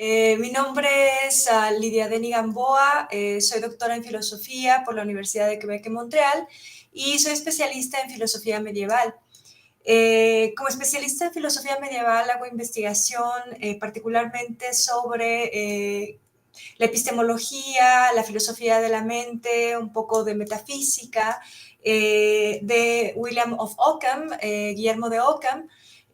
Mi nombre es Lidia Deni Gamboa, soy doctora en filosofía por la Universidad de Quebec en Montreal y soy especialista en filosofía medieval. Como especialista en filosofía medieval hago investigación particularmente sobre la epistemología, la filosofía de la mente, un poco de metafísica, de William of Ockham, Guillermo de Ockham,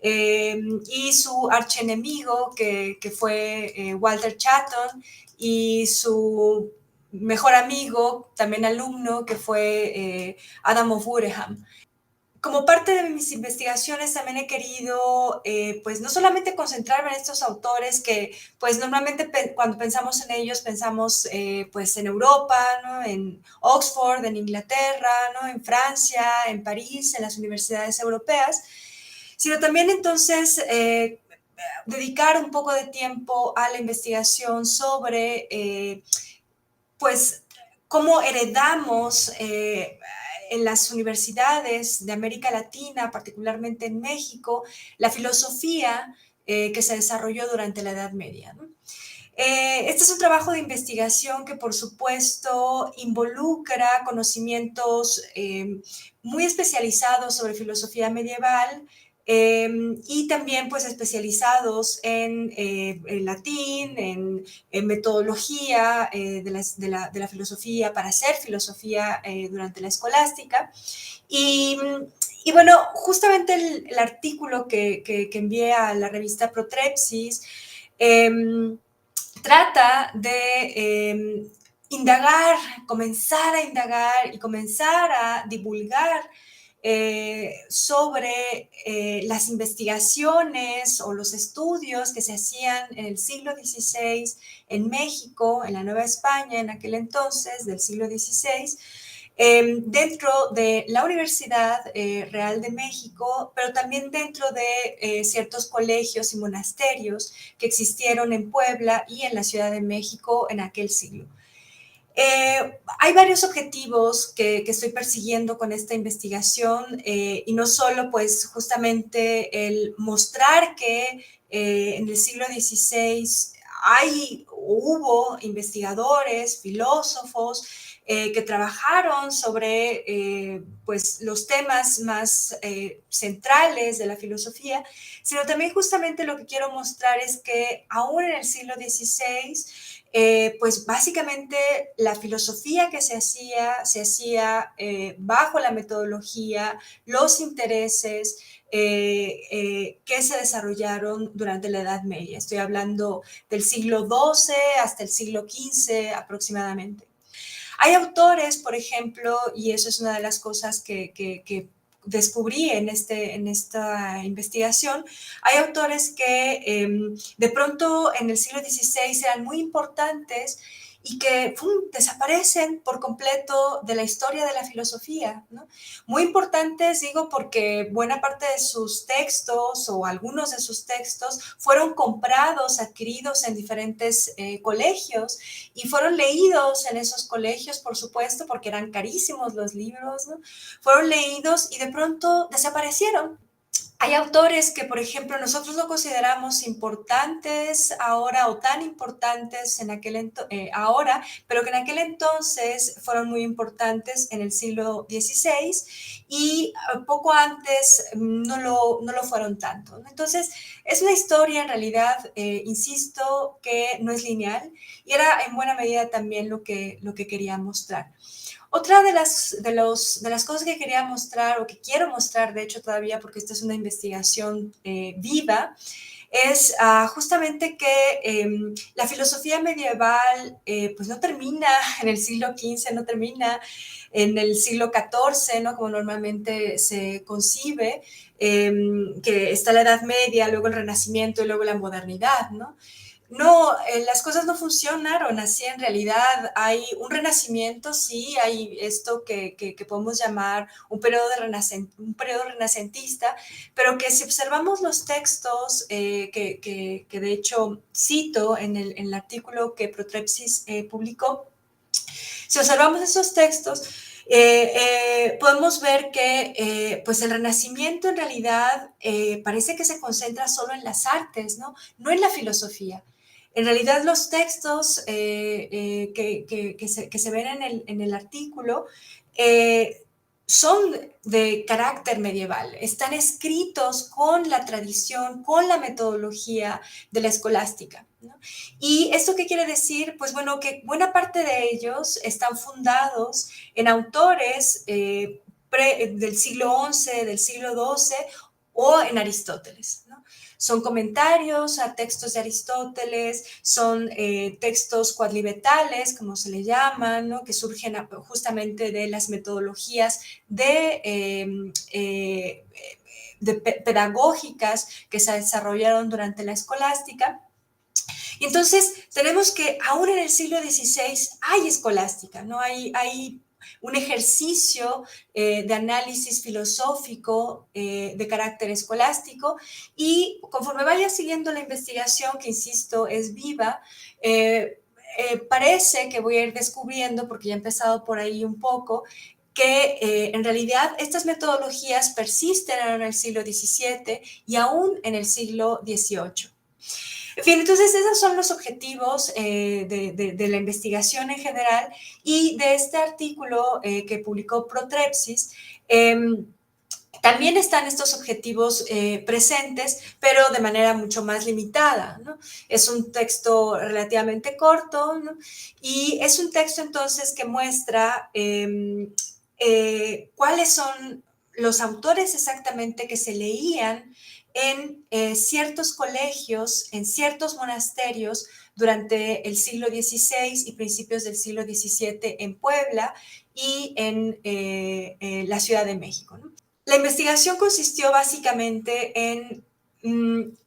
y su archienemigo, que fue Walter Chatton, y su mejor amigo, también alumno, que fue Adam of Woodham. Como parte de mis investigaciones también he querido, pues no solamente concentrarme en estos autores que, pues normalmente cuando pensamos en ellos pensamos, pues en Europa, ¿no? En Oxford, en Inglaterra, ¿no? En Francia, en París, en las universidades europeas, sino también entonces dedicar un poco de tiempo a la investigación sobre, pues, cómo heredamos en las universidades de América Latina, particularmente en México, la filosofía que se desarrolló durante la Edad Media, ¿no? Este es un trabajo de investigación que, por supuesto, involucra conocimientos muy especializados sobre filosofía medieval, y también pues especializados en latín, en metodología de la filosofía para hacer filosofía durante la escolástica. Y, y bueno, justamente el artículo que envié a la revista Protrepsis trata de indagar, comenzar a indagar y comenzar a divulgar sobre las investigaciones o los estudios que se hacían en el siglo XVI en México, en la Nueva España, en aquel entonces, del siglo XVI, dentro de la Universidad Real de México, pero también dentro de ciertos colegios y monasterios que existieron en Puebla y en la Ciudad de México en aquel siglo. Hay varios objetivos que estoy persiguiendo con esta investigación y no solo pues justamente el mostrar que en el siglo XVI hubo investigadores, filósofos que trabajaron sobre pues los temas más centrales de la filosofía, sino también justamente lo que quiero mostrar es que aún en el siglo XVI pues básicamente la filosofía que se hacía bajo la metodología, los intereses que se desarrollaron durante la Edad Media. Estoy hablando del siglo XII hasta el siglo XV aproximadamente. Hay autores, por ejemplo, y eso es una de las cosas que descubrí en esta investigación, hay autores que de pronto en el siglo XVI eran muy importantes y que desaparecen por completo de la historia de la filosofía, ¿no? Muy importantes, digo, porque buena parte de sus textos o algunos de sus textos fueron comprados, adquiridos en diferentes colegios y fueron leídos en esos colegios, por supuesto, porque eran carísimos los libros, ¿no? Fueron leídos y de pronto desaparecieron. Hay autores que, por ejemplo, nosotros no consideramos importantes ahora o tan importantes ahora, pero que en aquel entonces fueron muy importantes en el siglo XVI y poco antes no lo fueron tanto. Entonces, es una historia en realidad, insisto, que no es lineal y era en buena medida también lo que quería mostrar. Otra de las cosas que quería mostrar o que quiero mostrar, de hecho todavía porque esta es una investigación viva, es justamente que la filosofía medieval pues no termina en el siglo XV, no termina en el siglo XIV, ¿no? Como normalmente se concibe, que está la Edad Media, luego el Renacimiento y luego la modernidad, ¿no? No, las cosas no funcionaron así en realidad. Hay un renacimiento, sí, hay esto que podemos llamar un periodo renacentista, pero que si observamos los textos que de hecho cito en el artículo que Protrepsis publicó, si observamos esos textos, podemos ver que pues el Renacimiento en realidad parece que se concentra solo en las artes, ¿no? No en la filosofía. En realidad los textos que se ven en el artículo son de carácter medieval, están escritos con la tradición, con la metodología de la escolástica, ¿no? ¿Y esto qué quiere decir? Pues bueno, que buena parte de ellos están fundados en autores del siglo XI, del siglo XII o en Aristóteles, ¿no? Son comentarios a textos de Aristóteles, son textos cuadrivetales, como se le llaman, ¿no? Que surgen justamente de las metodologías pedagógicas que se desarrollaron durante la escolástica. Y entonces tenemos que aún en el siglo XVI hay escolástica, ¿no? Hay un ejercicio de análisis filosófico de carácter escolástico y conforme vaya siguiendo la investigación, que insisto, es viva, parece que voy a ir descubriendo, porque ya he empezado por ahí un poco, que en realidad estas metodologías persisten en el siglo XVII y aún en el siglo XVIII. En fin, entonces esos son los objetivos de la investigación en general y de este artículo que publicó Protrepsis. También están estos objetivos presentes, pero de manera mucho más limitada, ¿no? Es un texto relativamente corto, ¿no? Y es un texto entonces que muestra cuáles son los autores exactamente que se leían en ciertos colegios, en ciertos monasterios durante el siglo XVI y principios del siglo XVII en Puebla y en la Ciudad de México, ¿no? La investigación consistió básicamente en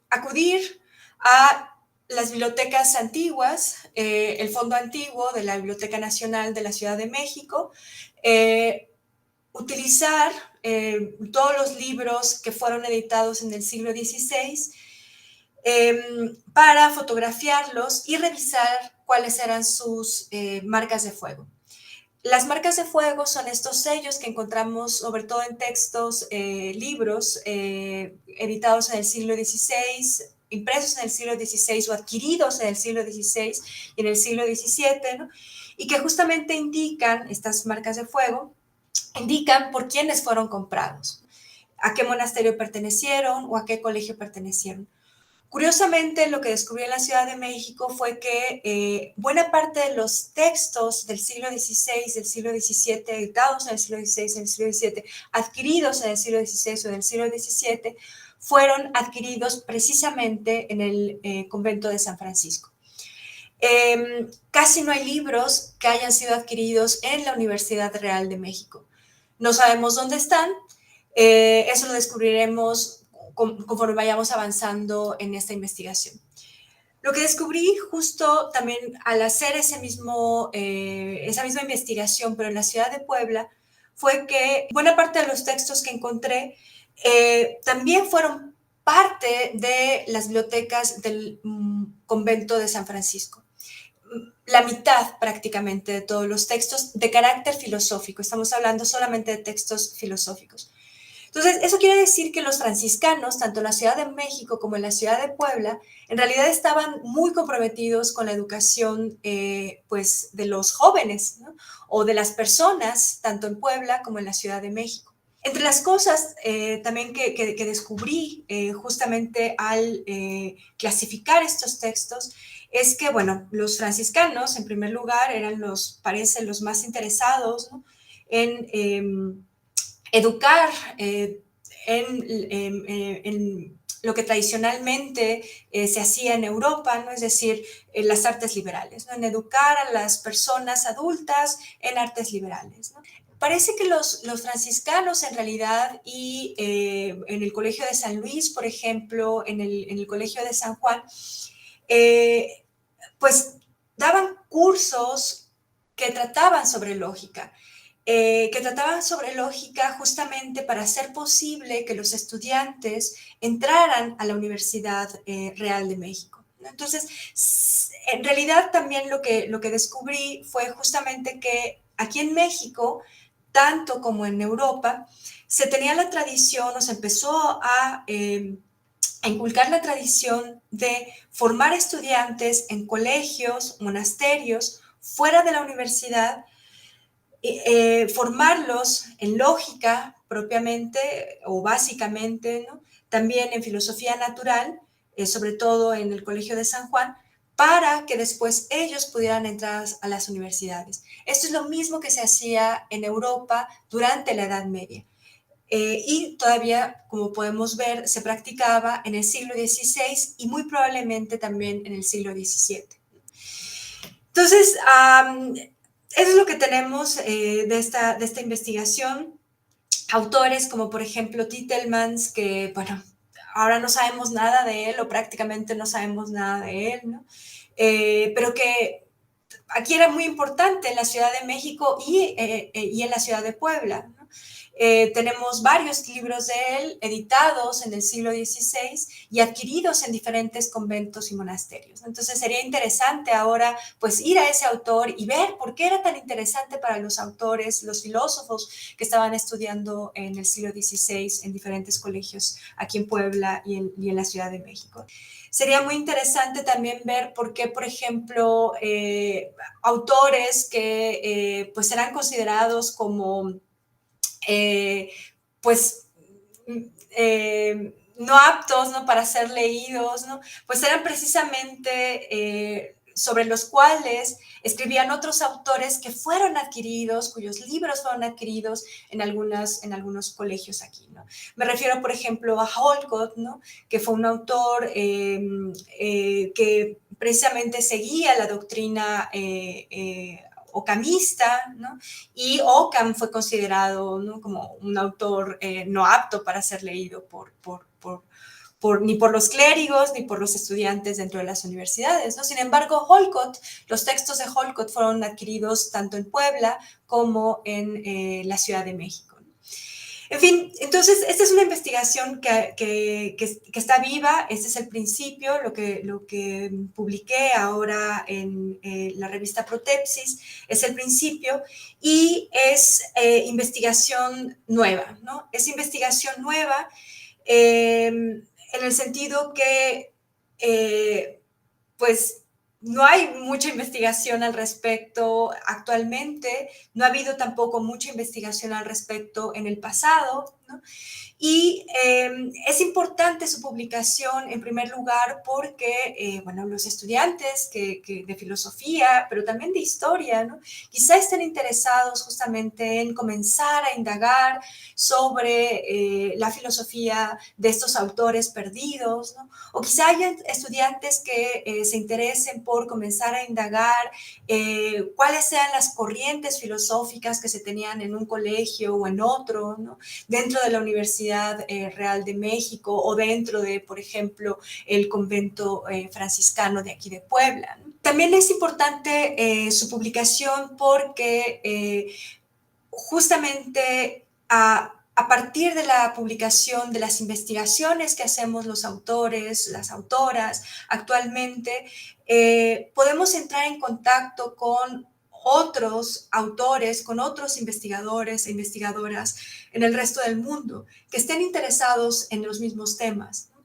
acudir a las bibliotecas antiguas, el Fondo Antiguo de la Biblioteca Nacional de la Ciudad de México, utilizar todos los libros que fueron editados en el siglo XVI para fotografiarlos y revisar cuáles eran sus marcas de fuego. Las marcas de fuego son estos sellos que encontramos sobre todo en textos, libros editados en el siglo XVI, impresos en el siglo XVI o adquiridos en el siglo XVI y en el siglo XVII, ¿no? Y que justamente indican, estas marcas de fuego, indican por quiénes fueron comprados, a qué monasterio pertenecieron o a qué colegio pertenecieron. Curiosamente, lo que descubrí en la Ciudad de México fue que buena parte de los textos del siglo XVI, del siglo XVII, editados en el siglo XVI, en el siglo XVII, adquiridos en el siglo XVI o en el siglo XVII, fueron adquiridos precisamente en el convento de San Francisco. Casi no hay libros que hayan sido adquiridos en la Universidad Real de México. No sabemos dónde están, eso lo descubriremos conforme vayamos avanzando en esta investigación. Lo que descubrí justo también al hacer esa misma investigación, pero en la ciudad de Puebla, fue que buena parte de los textos que encontré también fueron parte de las bibliotecas del convento de San Francisco. La mitad prácticamente de todos los textos de carácter filosófico, estamos hablando solamente de textos filosóficos. Entonces, eso quiere decir que los franciscanos, tanto en la Ciudad de México como en la Ciudad de Puebla, en realidad estaban muy comprometidos con la educación pues, de los jóvenes, ¿no? O de las personas, tanto en Puebla como en la Ciudad de México. Entre las cosas también que descubrí justamente al clasificar estos textos es que, bueno, los franciscanos, en primer lugar, eran parece, los más interesados, ¿no? En educar en lo que tradicionalmente se hacía en Europa, ¿no? Es decir, en las artes liberales, ¿no? En educar a las personas adultas en artes liberales, ¿no? Parece que los franciscanos en realidad y en el Colegio de San Luis, por ejemplo, en el Colegio de San Juan, pues daban cursos que trataban sobre lógica. Justamente para hacer posible que los estudiantes entraran a la Universidad Real de México. Entonces, en realidad también lo que descubrí fue justamente que aquí en México, tanto como en Europa, se tenía la tradición o se empezó a a inculcar la tradición de formar estudiantes en colegios, monasterios, fuera de la universidad, formarlos en lógica propiamente o básicamente, ¿no? También en filosofía natural, sobre todo en el Colegio de San Juan, para que después ellos pudieran entrar a las universidades. Esto es lo mismo que se hacía en Europa durante la Edad Media. Y todavía, como podemos ver, se practicaba en el siglo XVI y muy probablemente también en el siglo XVII. Entonces, eso es lo que tenemos de esta investigación. Autores como, por ejemplo, Titelmans, que, bueno, ahora no sabemos nada de él o prácticamente no sabemos nada de él, ¿no? Pero que aquí era muy importante en la Ciudad de México y en la Ciudad de Puebla, ¿no? Tenemos varios libros de él editados en el siglo XVI y adquiridos en diferentes conventos y monasterios. Entonces sería interesante ahora pues ir a ese autor y ver por qué era tan interesante para los autores, los filósofos que estaban estudiando en el siglo XVI en diferentes colegios aquí en Puebla y en la Ciudad de México. Sería muy interesante también ver por qué, por ejemplo, autores que pues serán considerados como pues no aptos, ¿no?, para ser leídos, ¿no?, pues eran precisamente sobre los cuales escribían otros autores que fueron adquiridos, cuyos libros fueron adquiridos en algunos colegios aquí, ¿no? Me refiero, por ejemplo, a Olcott, ¿no?, que fue un autor que precisamente seguía la doctrina ocamista, ¿no? Y Ockham fue considerado, ¿no?, como un autor no apto para ser leído ni por los clérigos ni por los estudiantes dentro de las universidades, ¿no? Sin embargo, Olcott, los textos de Olcott fueron adquiridos tanto en Puebla como en la Ciudad de México. En fin, entonces, esta es una investigación que está viva, este es el principio, lo que publiqué ahora en la revista Protepsis, es el principio, y es investigación nueva, ¿no? Es investigación nueva en el sentido que, pues, no hay mucha investigación al respecto actualmente, no ha habido tampoco mucha investigación al respecto en el pasado, ¿no? Y es importante su publicación en primer lugar porque, bueno, los estudiantes de filosofía, pero también de historia, ¿no?, quizá estén interesados justamente en comenzar a indagar sobre la filosofía de estos autores perdidos, ¿no? O quizá haya estudiantes que se interesen por comenzar a indagar cuáles sean las corrientes filosóficas que se tenían en un colegio o en otro, ¿no?, dentro de la Universidad Real de México o dentro de, por ejemplo, el convento franciscano de aquí de Puebla, ¿no? También es importante su publicación porque justamente a partir de la publicación de las investigaciones que hacemos los autores, las autoras actualmente, podemos entrar en contacto con otros autores, con otros investigadores e investigadoras en el resto del mundo que estén interesados en los mismos temas, ¿no?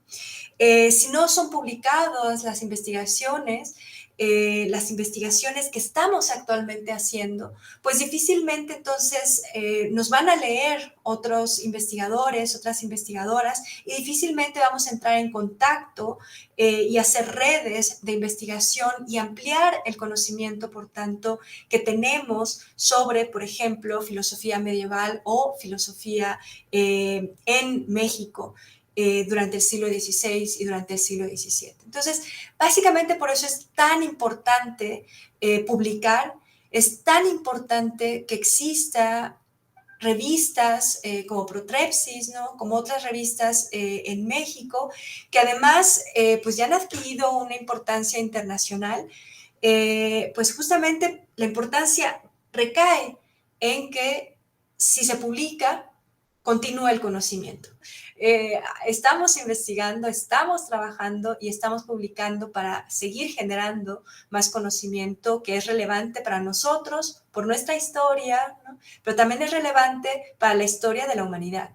Si no son publicadas las investigaciones que estamos actualmente haciendo, pues difícilmente entonces nos van a leer otros investigadores, otras investigadoras, y difícilmente vamos a entrar en contacto y hacer redes de investigación y ampliar el conocimiento, por tanto, que tenemos sobre, por ejemplo, filosofía medieval o filosofía en México durante el siglo XVI y durante el siglo XVII. Entonces, básicamente por eso es tan importante publicar, es tan importante que exista revistas como Protrepsis, ¿no?, como otras revistas en México, que además pues ya han adquirido una importancia internacional, pues justamente la importancia recae en que si se publica, continúa el conocimiento. Estamos investigando, estamos trabajando y estamos publicando para seguir generando más conocimiento que es relevante para nosotros, por nuestra historia, ¿no?, pero también es relevante para la historia de la humanidad.